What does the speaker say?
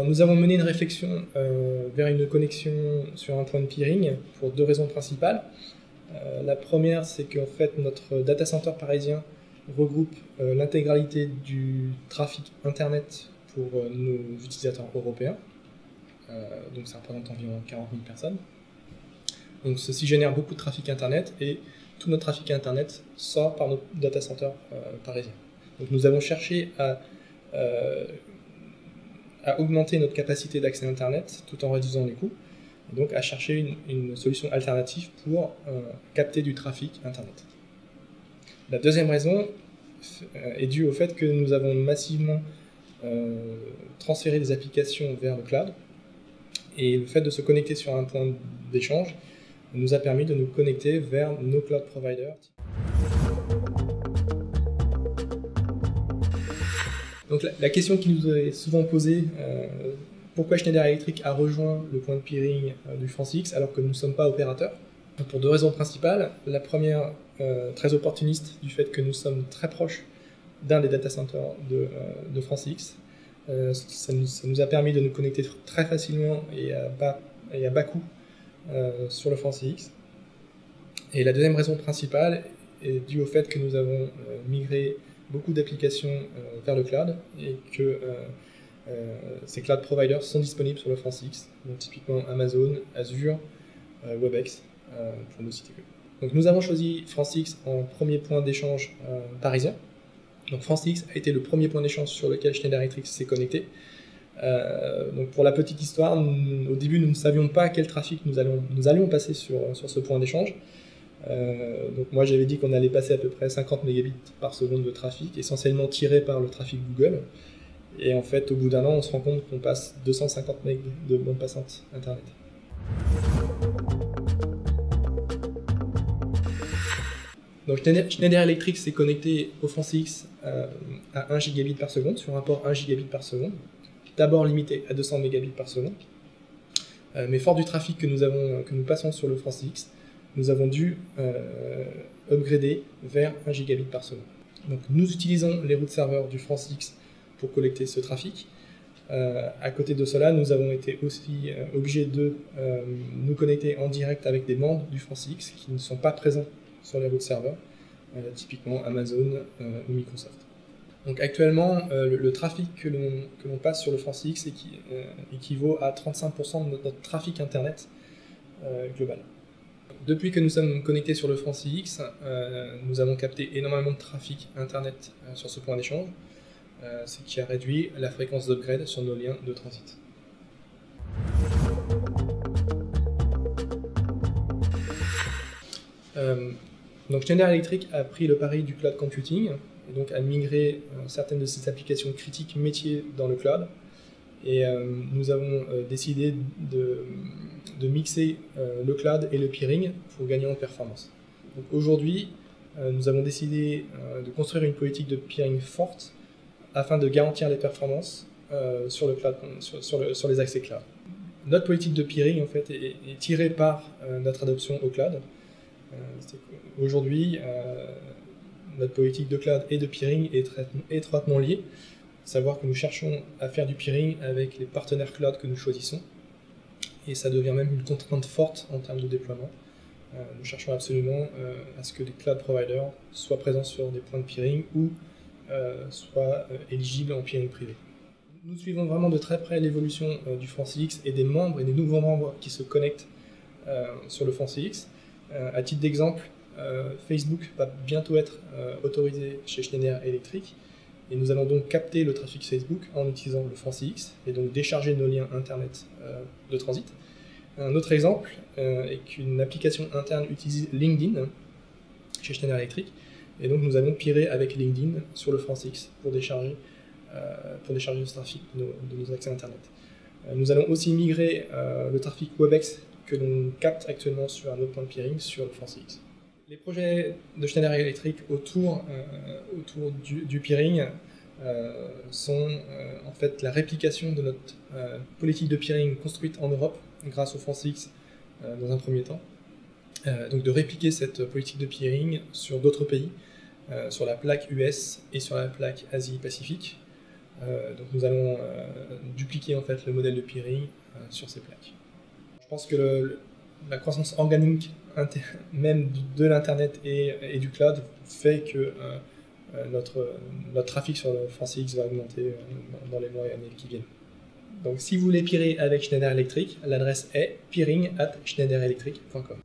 Alors, nous avons mené une réflexion vers une connexion sur un point de peering pour deux raisons principales. La première, c'est qu'en fait, notre data center parisien regroupe l'intégralité du trafic Internet pour nos utilisateurs européens. Donc ça représente environ 40 000 personnes. Donc ceci génère beaucoup de trafic Internet et tout notre trafic Internet sort par notre data center parisien. Donc nous avons cherché à augmenter notre capacité d'accès Internet tout en réduisant les coûts, et donc à chercher une solution alternative pour capter du trafic Internet. La deuxième raison est due au fait que nous avons massivement transféré des applications vers le cloud, et le fait de se connecter sur un point d'échange nous a permis de nous connecter vers nos cloud providers. Donc la question qui nous est souvent posée, pourquoi Schneider Electric a rejoint le point de peering du FranceX alors que nous ne sommes pas opérateurs? Pour deux raisons principales. La première, très opportuniste, du fait que nous sommes très proches d'un des data centers de FranceX. Ça nous a permis de nous connecter très facilement et à bas coût sur le FranceX. Et la deuxième raison principale est due au fait que nous avons migré beaucoup d'applications vers le cloud et que ces cloud providers sont disponibles sur le FranceX, donc typiquement Amazon, Azure, Webex, pour ne citer que. Donc nous avons choisi FranceX en premier point d'échange parisien. Donc FranceX a été le premier point d'échange sur lequel Schneider Electric s'est connecté. Donc pour la petite histoire, au début nous ne savions pas quel trafic nous allions passer sur ce point d'échange. Donc moi j'avais dit qu'on allait passer à peu près 50 mégabits par seconde de trafic, essentiellement tiré par le trafic Google. Et en fait au bout d'un an on se rend compte qu'on passe 250 MB de bande passante Internet. Donc Schneider Electric s'est connecté au FranceX à 1 gigabit par seconde, sur un port 1 gigabit par seconde, d'abord limité à 200 mégabits par seconde. Mais fort du trafic que nous passons sur le FranceX, nous avons dû upgrader vers 1 gigabit par seconde. Donc nous utilisons les routes serveurs du FranceX pour collecter ce trafic. À côté de cela, nous avons été aussi obligés de nous connecter en direct avec des membres du FranceX qui ne sont pas présents sur les routes serveurs, typiquement Amazon ou Microsoft. Donc actuellement, le trafic que l'on passe sur le FranceX équivaut à 35% de notre trafic Internet global. Depuis que nous sommes connectés sur le FranceX, nous avons capté énormément de trafic Internet sur ce point d'échange, ce qui a réduit la fréquence d'upgrade sur nos liens de transit. Donc Schneider Electric a pris le pari du cloud computing, et donc a migré certaines de ses applications critiques métiers dans le cloud. Et nous avons décidé de mixer le cloud et le peering pour gagner en performance. Donc aujourd'hui, nous avons décidé de construire une politique de peering forte afin de garantir les performances sur le cloud, sur les accès cloud. Notre politique de peering en fait, est tirée par notre adoption au cloud. Aujourd'hui, notre politique de cloud et de peering est étroitement liée. Savoir que nous cherchons à faire du peering avec les partenaires cloud que nous choisissons, et ça devient même une contrainte forte en termes de déploiement. Nous cherchons absolument à ce que les cloud providers soient présents sur des points de peering ou soient éligibles en peering privé. Nous suivons vraiment de très près l'évolution du FranceX et des membres et des nouveaux membres qui se connectent sur le FranceX. À titre d'exemple, Facebook va bientôt être autorisé chez Schneider Electric. Et nous allons donc capter le trafic Facebook en utilisant le FranceX et donc décharger nos liens Internet de transit. Un autre exemple est qu'une application interne utilise LinkedIn chez Schneider Electric. Et donc nous allons peerer avec LinkedIn sur le FranceX pour décharger ce trafic de nos accès Internet. Nous allons aussi migrer le trafic Webex que l'on capte actuellement sur un autre point de peering sur le FranceX. Les projets de Schneider Electric autour du peering sont en fait la réplication de notre politique de peering construite en Europe grâce au FranceX dans un premier temps. Donc de répliquer cette politique de peering sur d'autres pays, sur la plaque US et sur la plaque Asie-Pacifique, Donc nous allons dupliquer en fait le modèle de peering sur ces plaques. Je pense que la croissance organique même de l'Internet et du cloud fait que notre trafic sur le FranceX va augmenter dans les mois et années qui viennent. Donc si vous voulez peerer avec Schneider Electric, l'adresse est peering@schneiderelectric.com.